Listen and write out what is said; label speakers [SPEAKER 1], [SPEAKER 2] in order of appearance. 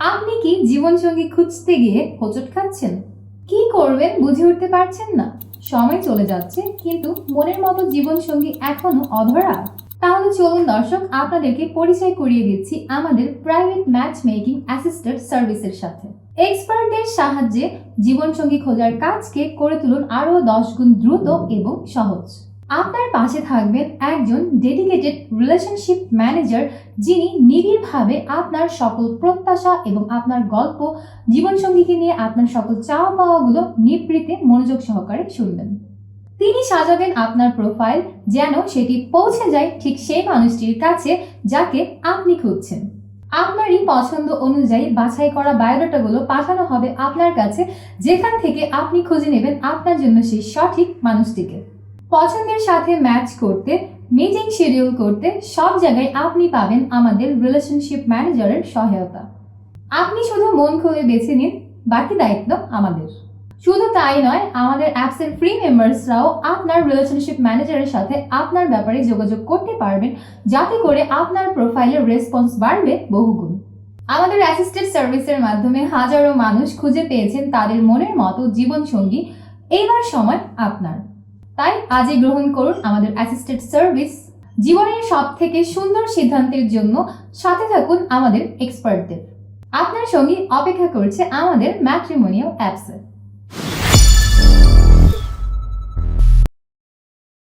[SPEAKER 1] আপনি কি জীবনসঙ্গী খুঁজতে গিয়ে হোঁচট খাচ্ছেন? কি করবেন বুঝে উঠতে পারছেন না? সময় চলে যাচ্ছে কিন্তু মনের মতো জীবনসঙ্গী এখনো অধরা? তাহলে চলুন দর্শক, আপনাদেরকে পরিচয় করিয়ে দিচ্ছি আমাদের প্রাইভেট ম্যাচ মেকিং অ্যাসিস্ট্যান্ট সার্ভিসের সাথে। এক্সপার্টদের সাহায্যে জীবনসঙ্গী খোঁজার কাজকে করে তুলুন আরও 10 গুণ দ্রুত এবং সহজ। আপনার পাশে থাকবেন একজন ডেডিকেটেড রিলেশনশিপ ম্যানেজার, যিনি নিবিড়ভাবে আপনার সকল প্রত্যাশা এবং আপনার গল্প, জীবনসঙ্গীকে নিয়ে আপনার সকল চাওয়া পাওয়াগুলো নিবৃত্তে মনোযোগ সহকারে শুনবেন। তিনি সাজাবেন আপনার প্রোফাইল যেন সেটি পৌঁছে যায় ঠিক সেই মানুষটির কাছে যাকে আপনি খুঁজছেন। আপনারই পছন্দ অনুযায়ী বাছাই করা বায়োডাটাগুলো পাঠানো হবে আপনার কাছে, যেখান থেকে আপনি খুঁজে নেবেন আপনার জন্য সেই সঠিক মানুষটিকে। পছন্দের সাথে ম্যাচ করতে, মিটিং শিডিউল করতে সব জায়গায় আপনি পাবেন আমাদের রিলেশনশিপ ম্যানেজারের সহায়তা। আপনি শুধু মন খুলে বেছে নিন, বাকি দায়িত্ব আমাদের। শুধু তাই নয়, আমাদের অ্যাপসের ফ্রি মেম্বার্সরাও আপনার রিলেশনশিপ ম্যানেজারের সাথে আপনার ব্যাপারে যোগাযোগ করতে পারবেন, যাতে করে আপনার প্রোফাইলের রেসপন্স বাড়বে বহুগুণ। আমাদের অ্যাসিস্ট্যান্ট সার্ভিসের মাধ্যমে হাজারো মানুষ খুঁজে পেয়েছেন তাদের মনের মতো জীবনসঙ্গী। এইবার সময় আপনার। তাই আজই গ্রহণ করুন আমাদের অ্যাসিস্ট্যান্ট সার্ভিস। জীবনের সব থেকে সুন্দর সিদ্ধান্তের জন্য সাথে থাকুন আমাদের এক্সপার্টদের। আপনার সঙ্গী অপেক্ষা করছে আমাদের ম্যাট্রিমোনিয়াল অ্যাপসে।